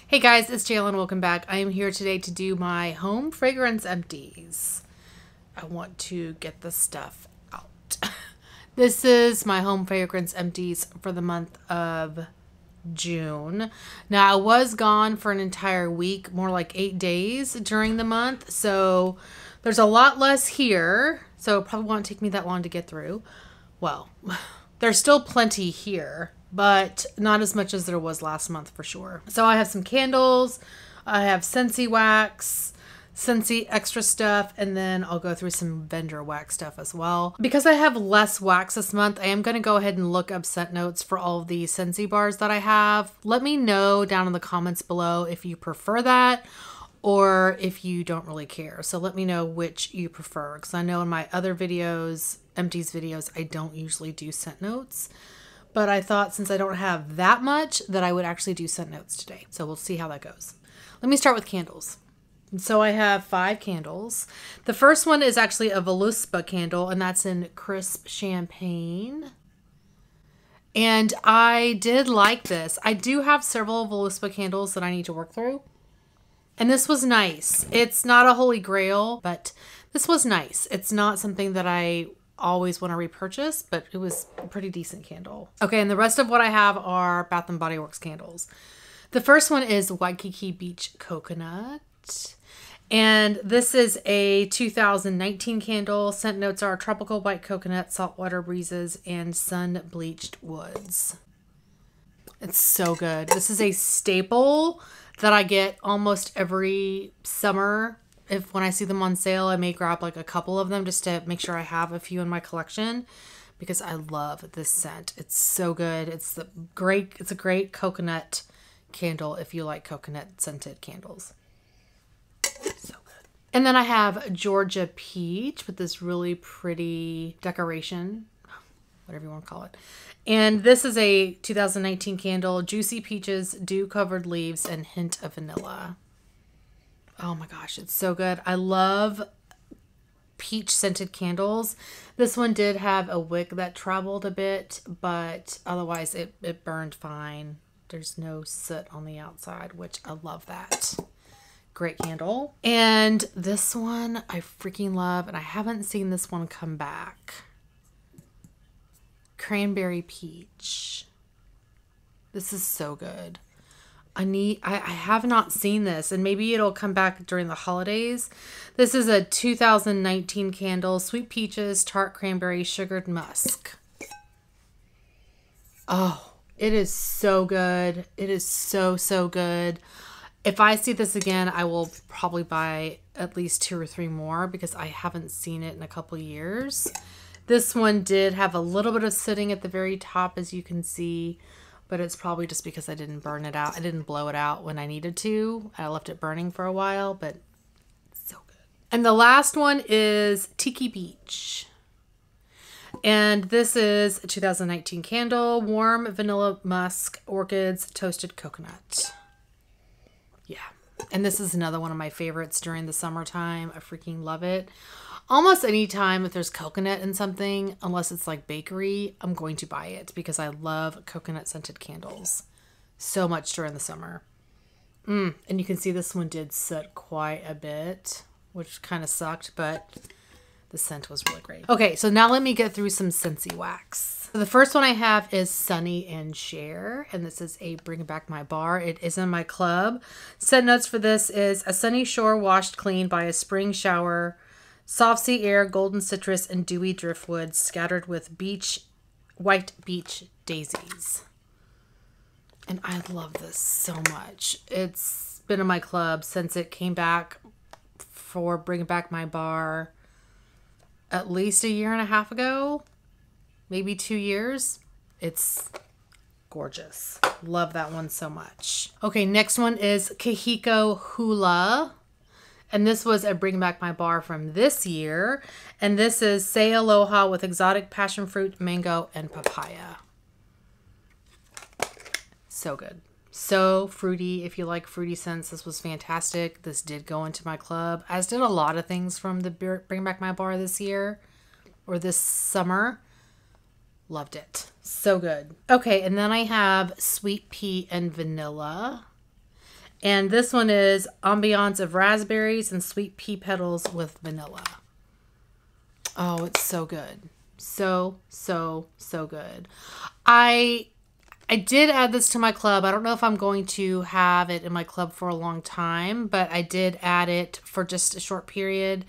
Hey guys, it's Jalen. Welcome back. I am here today to do my home fragrance empties. I want to get the stuff out. This is my home fragrance empties for the month of June. Now, I was gone for an entire week, more like 8 days during the month. So there's a lot less here. So it probably won't take me that long to get through. Well, there's still plenty here, but not as much as there was last month for sure. So I have some candles, I have Scentsy wax, Scentsy extra stuff, and then I'll go through some vendor wax stuff as well. Because I have less wax this month, I am going to go ahead and look up scent notes for all of the Scentsy bars that I have. Let me know down in the comments below if you prefer that or if you don't really care. So let me know which you prefer, because I know in my other videos, empties videos, I don't usually do scent notes. But I thought since I don't have that much that I would actually do scent notes today. So we'll see how that goes. Let me start with candles. So I have 5 candles. The first one is actually a Voluspa candle, and that's in Crisp Champagne. And I did like this. I do have several Voluspa candles that I need to work through. And this was nice. It's not a holy grail, but this was nice. It's not something that I always want to repurchase, but it was a pretty decent candle. Okay, and the rest of what I have are Bath & Body Works candles. The first one is Waikiki Beach Coconut. And this is a 2019 candle. Scent notes are tropical white coconut, saltwater breezes, and sun-bleached woods. It's so good. This is a staple that I get almost every summer. When I see them on sale, I may grab like a couple of them just to make sure I have a few in my collection, because I love this scent. It's so good. It's a great coconut candle if you like coconut scented candles. So good. And then I have Georgia Peach with this really pretty decoration, whatever you want to call it. And this is a 2019 candle, Juicy Peaches, Dew Covered Leaves, and Hint of Vanilla. Oh my gosh, it's so good. I love peach scented candles. This one did have a wick that traveled a bit, but otherwise it burned fine. There's no soot on the outside, which I love that. Great candle. And this one I freaking love, and I haven't seen this one come back. Cranberry Peach. This is so good. I have not seen this, and maybe it'll come back during the holidays. This is a 2019 candle, Sweet Peaches, Tart Cranberry, Sugared Musk. Oh, it is so good. It is so, so good. If I see this again, I will probably buy at least 2 or 3 more, because I haven't seen it in a couple years. This one did have a little bit of sitting at the very top, as you can see. But it's probably just because I didn't burn it out. I didn't blow it out when I needed to. I left it burning for a while, but it's so good. And the last one is Tiki Beach. And this is a 2019 candle, Warm Vanilla Musk, Orchids, Toasted Coconut. Yeah. And this is another one of my favorites during the summertime. I freaking love it. Almost any time if there's coconut in something, unless it's like bakery, I'm going to buy it, because I love coconut scented candles so much during the summer. And you can see this one did soot quite a bit, which kind of sucked, but the scent was really great. Okay, so now let me get through some Scentsy wax. So the first one I have is Sunny and Share, and this is a Bring Back My Bar. It is in my club. Scent notes for this is a sunny shore washed clean by a spring shower, soft sea air, golden citrus, and dewy driftwood scattered with white beach daisies. And I love this so much. It's been in my club since it came back for Bring Back My Bar at least 1.5 years ago, maybe 2 years. It's gorgeous. Love that one so much. Okay, next one is Kahiko Hula. And this was a Bring Back My Bar from this year. And this is Say Aloha with exotic passion fruit, mango, and papaya. So good. So fruity. If you like fruity scents, this was fantastic. This did go into my club, as did a lot of things from the Bring Back My Bar this year, or this summer. Loved it. So good. Okay, and then I have Sweet Pea and Vanilla. And this one is ambiance of raspberries and sweet pea petals with vanilla. Oh, it's so good. So good. I did add this to my club. I don't know if I'm going to have it in my club for a long time, but I did add it for just a short period.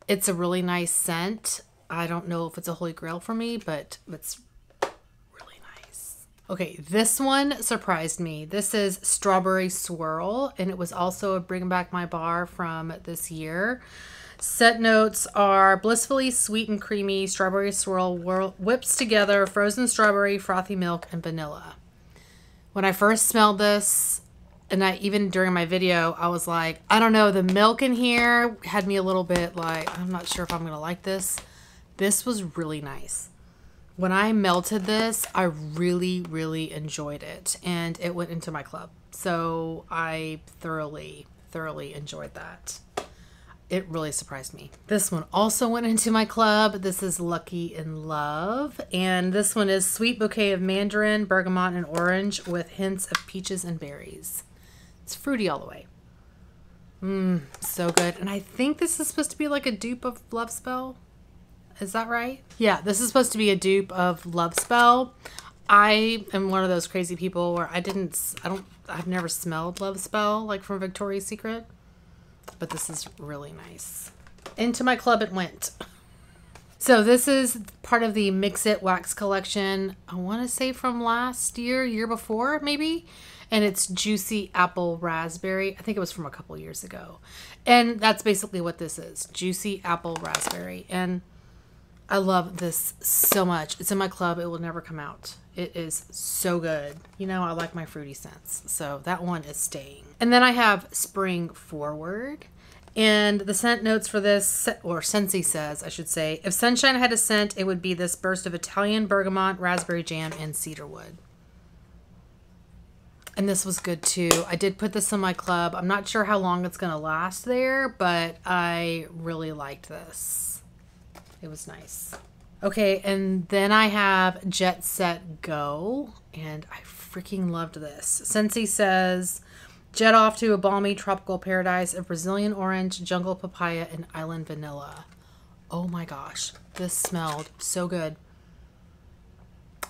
It's a really nice scent. I don't know if it's a holy grail for me, but it's really nice. Okay, this one surprised me. This is Strawberry Swirl, and it was also a Bring Back My Bar from this year. Scent notes are blissfully sweet and creamy. Strawberry swirl whips together frozen strawberry, frothy milk, and vanilla. When I first smelled this, and even during my video, I was like, I don't know, the milk in here had me a little bit like, I'm not sure if I'm going to like this. This was really nice. When I melted this, I really enjoyed it, and it went into my club. So I thoroughly enjoyed that. It really surprised me. This one also went into my club. This is Lucky in Love. And this one is Sweet Bouquet of Mandarin, Bergamot, and Orange with hints of peaches and berries. It's fruity all the way. So good. And I think this is supposed to be like a dupe of Love Spell. Is that right? Yeah, this is supposed to be a dupe of Love Spell. I am one of those crazy people where I've never smelled Love Spell like from Victoria's Secret. But this is really nice. Into my club it went. So this is part of the Mix It Wax collection. I want to say from last year before maybe. And it's Juicy Apple Raspberry. I think it was from a couple years ago. And that's basically what this is. Juicy Apple Raspberry. And I love this so much. It's in my club. It will never come out. It is so good. You know, I like my fruity scents. So that one is staying. And then I have Spring Forward. And the scent notes for this, or Scentsy says, I should say, if sunshine had a scent, it would be this burst of Italian bergamot, raspberry jam, and cedarwood. And this was good too. I did put this in my club. I'm not sure how long it's going to last there, but I really liked this. It was nice. Okay, and then I have Jet Set Go, and I freaking loved this. Scentsy says, jet off to a balmy tropical paradise of Brazilian orange, jungle papaya, and island vanilla. Oh my gosh, this smelled so good.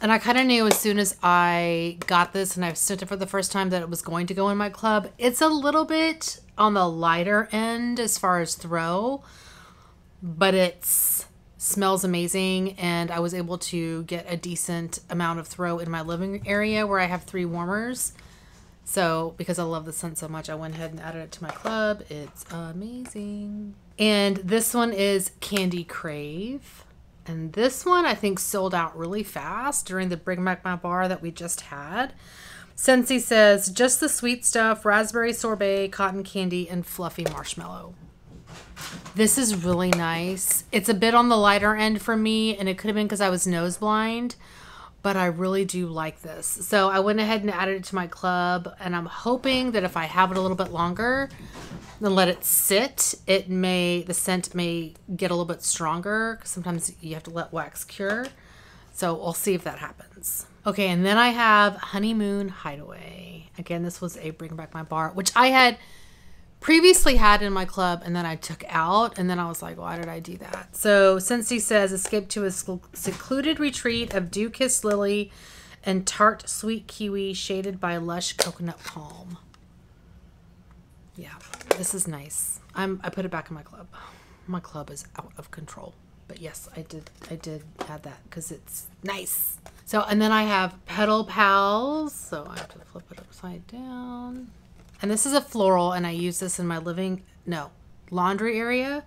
And I kind of knew as soon as I got this and I sniffed it for the first time that it was going to go in my club. It's a little bit on the lighter end as far as throw, but it's smells amazing, and I was able to get a decent amount of throw in my living area where I have 3 warmers. So because I love the scent so much, I went ahead and added it to my club. It's amazing. And this one is Candy Crave. And this one I think sold out really fast during the Bring Back My Bar that we just had. Scentsy says, just the sweet stuff, raspberry sorbet, cotton candy, and fluffy marshmallow. This is really nice. It's a bit on the lighter end for me, and it could have been because I was nose blind, but I really do like this. So I went ahead and added it to my club, and I'm hoping that if I have it a little bit longer and let it sit, the scent may get a little bit stronger, because sometimes you have to let wax cure. So we'll see if that happens. Okay, and then I have Honeymoon Hideaway. Again, this was a Bring Back My Bar, which I had previously had in my club, and then I took out, and then I was like, why did I do that? So Scentsy says, escape to a secluded retreat of dew-kissed lily and tart sweet kiwi shaded by lush coconut palm. Yeah, this is nice. I put it back in my club. My club is out of control. But yes, I did add that because it's nice. So, and then I have Petal Pals. So I have to flip it upside down. And this is a floral, and I use this in my laundry area.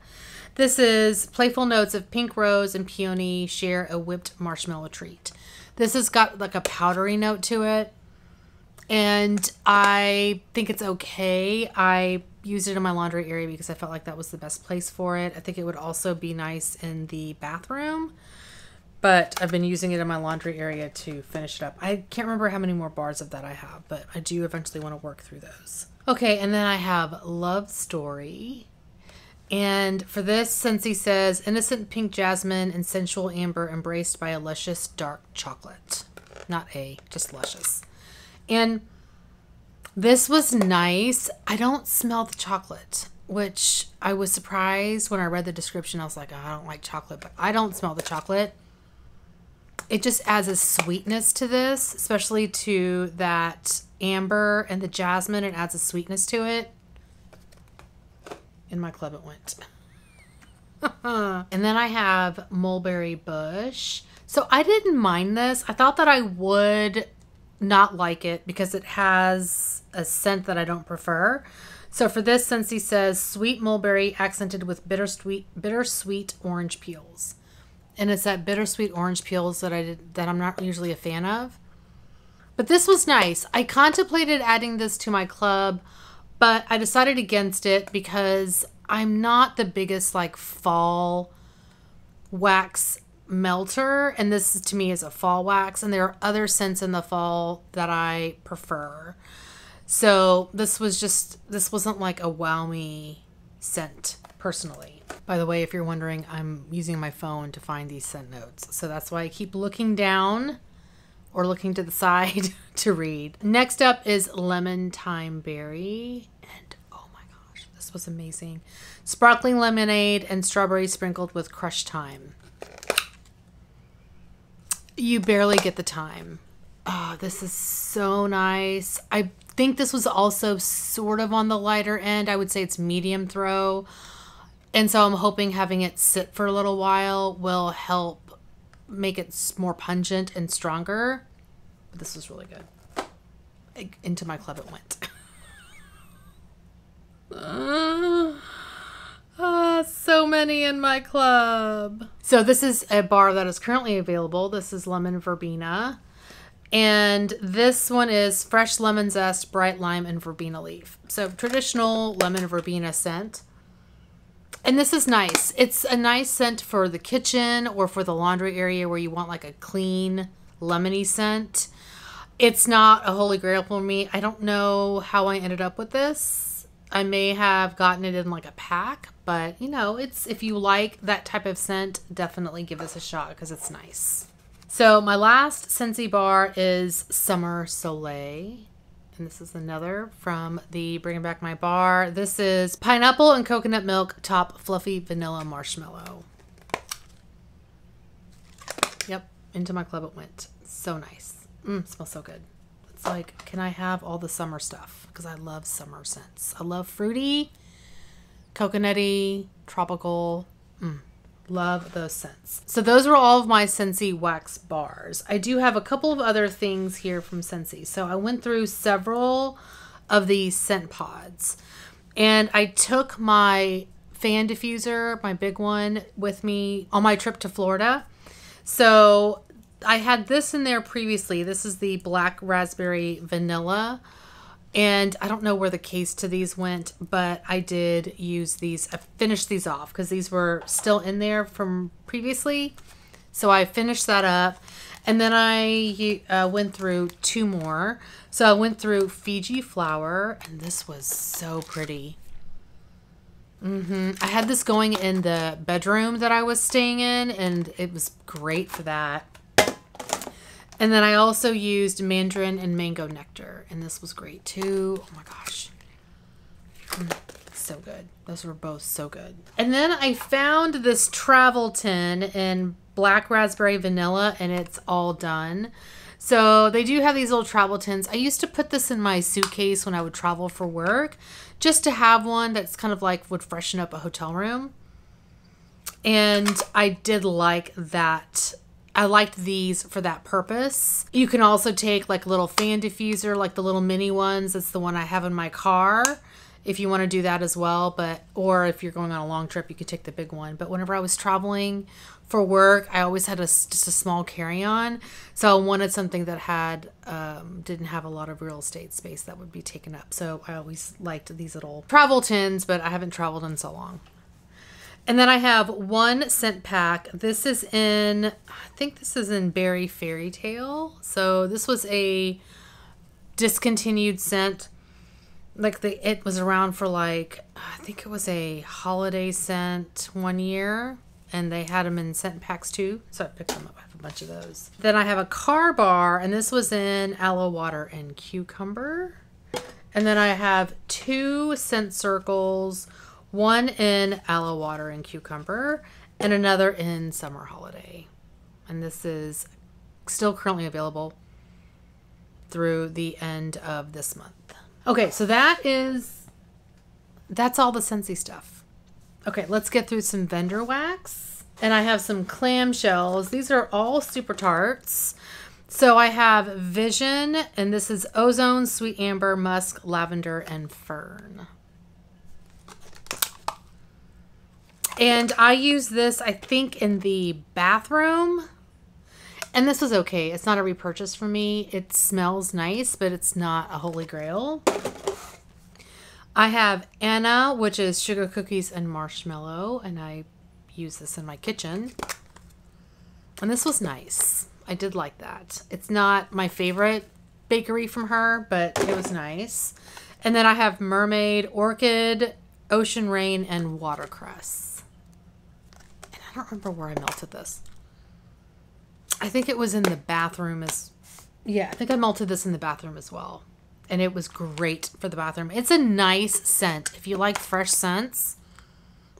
This is playful notes of pink rose and peony share a whipped marshmallow treat. This has got like a powdery note to it, and I think it's okay. I used it in my laundry area because I felt like that was the best place for it. I think it would also be nice in the bathroom, but I've been using it in my laundry area to finish it up. I can't remember how many more bars of that I have, but I do eventually want to work through those. Okay, and then I have Love Story. And for this, Scentsy says, innocent pink jasmine and sensual amber embraced by a luscious dark chocolate. Not just luscious. And This was nice. I don't smell the chocolate, which I was surprised when I read the description. I was like, oh, I don't like chocolate, but I don't smell the chocolate. It just adds a sweetness to this, especially to that amber and the jasmine. It adds a sweetness to it. In my club it went. And then I have Mulberry Bush. So I didn't mind this. I thought that I would not like it because it has a scent that I don't prefer. So for this, Scentsy says sweet mulberry accented with bittersweet orange peels. And it's that bittersweet orange peels that I'm not usually a fan of. But this was nice. I contemplated adding this to my club, but I decided against it because I'm not the biggest like fall wax melter, and this to me is a fall wax, and there are other scents in the fall that I prefer. So this wasn't like a wow me scent personally. By the way, if you're wondering, I'm using my phone to find these scent notes, so that's why I keep looking down or looking to the side to read. Next up is Lemon Thyme Berry, and oh my gosh, this was amazing. Sparkling lemonade and strawberry sprinkled with crushed thyme. You barely get the thyme. Oh, this is so nice. I think this was also sort of on the lighter end. I would say it's medium throw. And so I'm hoping having it sit for a little while will help make it more pungent and stronger. But this was really good. Into my club it went. So many in my club. So this is a bar that is currently available. This is Lemon Verbena. And this one is fresh lemon zest, bright lime, and verbena leaf. So traditional lemon verbena scent. And this is nice. It's a nice scent for the kitchen or for the laundry area where you want like a clean lemony scent. It's not a holy grail for me. I don't know how I ended up with this. I may have gotten it in like a pack, but you know, if you like that type of scent, definitely give this a shot because it's nice. So my last Scentsy bar is Summer Soleil. And this is another from the Bringing Back My Bar. This is pineapple and coconut milk top fluffy vanilla marshmallow. Yep, into my club it went. So nice. Smells so good. It's like, can I have all the summer stuff? Because I love summer scents. I love fruity, coconutty, tropical. Love those scents. So those were all of my Scentsy wax bars. I do have a couple of other things here from Scentsy. So I went through several of these scent pods. And I took my fan diffuser, my big one, with me on my trip to Florida. So I had this in there previously. This is the Black Raspberry Vanilla. And I don't know where the case to these went, but I did use these. I finished these off because these were still in there from previously. So I finished that up. And then I went through two more. So I went through Fiji Flower, and this was so pretty. I had this going in the bedroom that I was staying in, and it was great for that. And then I also used Mandarin and Mango Nectar, and this was great too. Oh my gosh. So good. Those were both so good. And then I found this travel tin in Black Raspberry Vanilla, and it's all done. So they do have these little travel tins. I used to put this in my suitcase when I would travel for work, just to have one that's kind of like would freshen up a hotel room. And I did like that. I liked these for that purpose. You can also take like a little fan diffuser, like the little mini ones. That's the one I have in my car, if you want to do that as well. Or if you're going on a long trip, you could take the big one. But whenever I was traveling for work, I always had just a small carry-on. So I wanted something that had didn't have a lot of real estate space that would be taken up. So I always liked these little travel tins, but I haven't traveled in so long. And then I have one scent pack. This is in, I think this is in Berry Fairy Tale. So this was a discontinued scent. Like it was around for like, I think it was a holiday scent one year. And they had them in scent packs too. So I picked them up. I have a bunch of those. Then I have a car bar. And this was in Aloe Water and Cucumber. And then I have 2 scent circles, one in aloe water and cucumber and another in summer holiday. And this is still currently available through the end of this month. Okay, so that's all the Scentsy stuff. Okay, let's get through some vendor wax. And I have some clamshells. These are all super tarts. So I have Vision, and this is Ozone, Sweet Amber, Musk, Lavender, and Fern. And I use this, I think, in the bathroom. And this was okay. It's not a repurchase for me. It smells nice, but it's not a holy grail. I have Anna, which is sugar cookies and marshmallow, and I use this in my kitchen. And this was nice. I did like that. It's not my favorite bakery from her, but it was nice. And then I have Mermaid, Orchid, Ocean Rain, and Watercress. And I don't remember where I melted this. I think it was in the bathroom yeah, I think I melted this in the bathroom as well. And it was great for the bathroom. It's a nice scent. If you like fresh scents,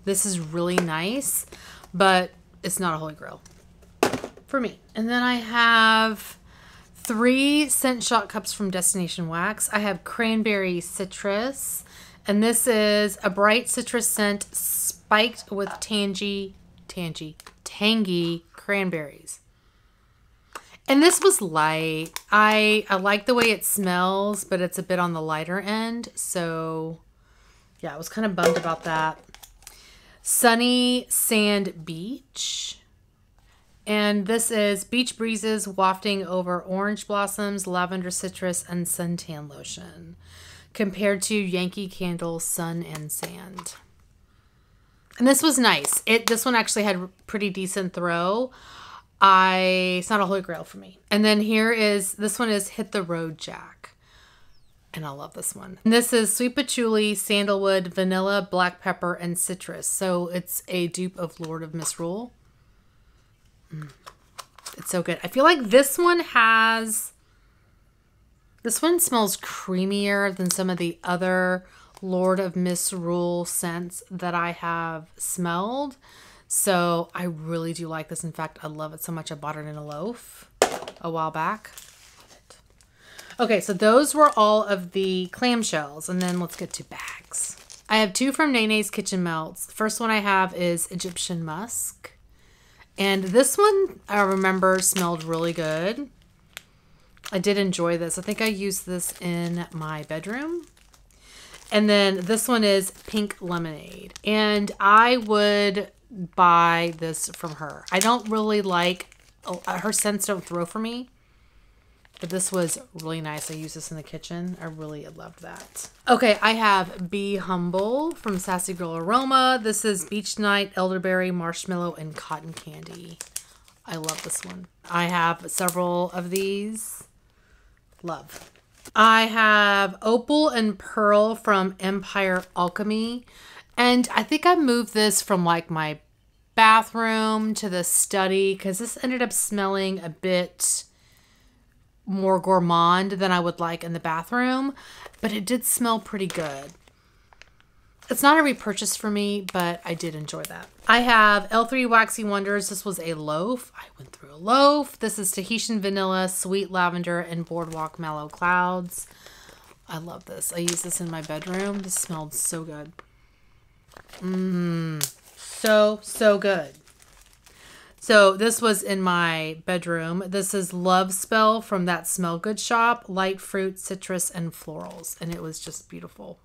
this is really nice, but it's not a holy grail for me. And then I have 3 scent shot cups from Destination Wax. I have Cranberry Citrus, and this is a bright citrus scent spiked with tangy cranberries. And this was light. I like the way it smells, but it's a bit on the lighter end. So yeah, I was kind of bummed about that. Sunny Sand Beach. And this is Beach Breezes wafting over orange blossoms, lavender citrus, and suntan lotion. Compared to Yankee Candle, Sun and Sand. And this was nice. This one actually had pretty decent throw. It's not a holy grail for me. And then this one is Hit the Road Jack. And I love this one. And this is Sweet Patchouli, Sandalwood, Vanilla, Black Pepper, and Citrus. So it's a dupe of Lord of Misrule. It's so good. I feel like this one smells creamier than some of the other Lord of Misrule scents that I have smelled. So I really do like this. In fact, I love it so much I bought it in a loaf a while back. Okay, so those were all of the clamshells. And then let's get to bags. I have 2 from Nene's Kitchen Melts. The first one I have is Egyptian Musk. And this one, I remember, smelled really good. I did enjoy this. I think I used this in my bedroom. And then this one is Pink Lemonade. And I would buy this from her. I don't really like, her scents don't throw for me. But this was really nice. I use this in the kitchen. I really loved that. Okay, I have Be Humble from Sassy Girl Aroma. This is Beach Night, Elderberry, Marshmallow, and Cotton Candy. I love this one. I have several of these. Love. I have Opal and Pearl from Empire Alchemy. And I think I moved this from like my bathroom to the study because this ended up smelling a bit more gourmand than I would like in the bathroom, but it did smell pretty good. It's not a repurchase for me, but I did enjoy that. I have L3 Waxy Wonders. This was a loaf. I went through a loaf. This is Tahitian Vanilla, Sweet Lavender, and Boardwalk Mellow Clouds. I love this. I use this in my bedroom. This smelled so good. So good. So this was in my bedroom. This is Love Spell from That Smell Good shop. Light fruit, citrus, and florals. And it was just beautiful.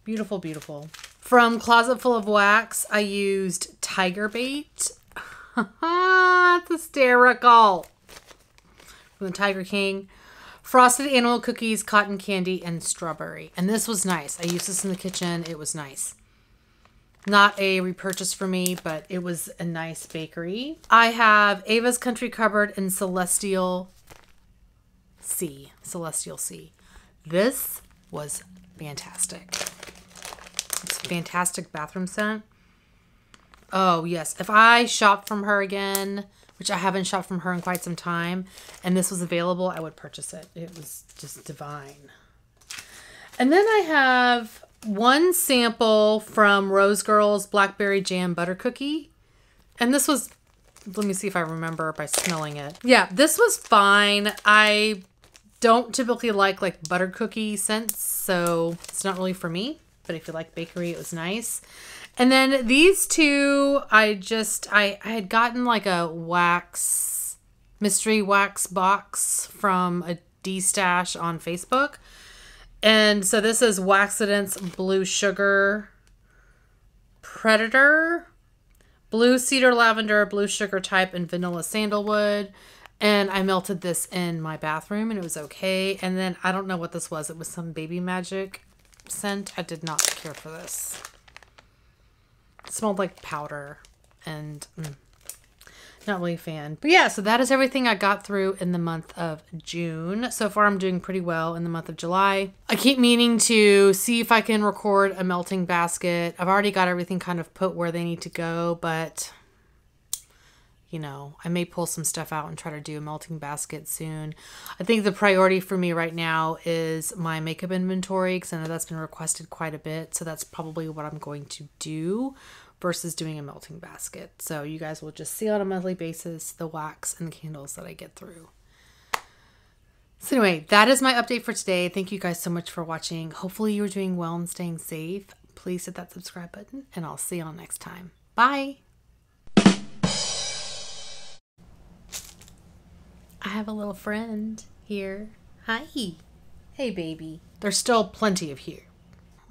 Beautiful, beautiful. From Closet Full of Wax, I used Tiger Bait. It's hysterical. From the Tiger King. Frosted Animal Cookies, Cotton Candy, and Strawberry. And this was nice. I used this in the kitchen. It was nice. Not a repurchase for me, but it was a nice bakery. I have Ava's Country Cupboard and Celestial Sea. Celestial Sea. This was fantastic. It's a fantastic bathroom scent. Oh, yes. If I shop from her again, which I haven't shopped from her in quite some time, and this was available, I would purchase it. It was just divine. And then I have one sample from Rose Girl's Blackberry Jam Butter Cookie. And this was, let me see if I remember by smelling it. Yeah, this was fine. I don't typically like butter cookie scents, so it's not really for me. But if you like bakery, it was nice. And then these two, I had gotten like a mystery wax box from a D-stash on Facebook. And so this is Waxident's Blue Sugar Predator, Blue Cedar Lavender, Blue Sugar Type, and Vanilla Sandalwood. And I melted this in my bathroom and it was okay. And then I don't know what this was. It was some Baby Magic scent. I did not care for this. It smelled like powder and not really a fan. But yeah, so that is everything I got through in the month of June. So far, I'm doing pretty well in the month of July. I keep meaning to see if I can record a melting basket. I've already got everything kind of put where they need to go, but you know, I may pull some stuff out and try to do a melting basket soon. I think the priority for me right now is my makeup inventory because I know that's been requested quite a bit. So that's probably what I'm going to do versus doing a melting basket. So you guys will just see on a monthly basis the wax and the candles that I get through. So anyway, that is my update for today. Thank you guys so much for watching. Hopefully you're doing well and staying safe. Please hit that subscribe button and I'll see y'all next time. Bye. I have a little friend here. Hi. Hey, baby. There's still plenty of hair.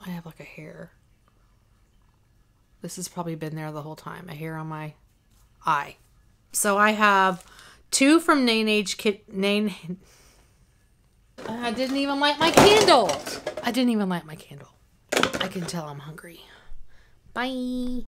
I have like a hair. This has probably been there the whole time. A hair on my eye. So I have two from Nane. I didn't even light my candle. I can tell I'm hungry. Bye.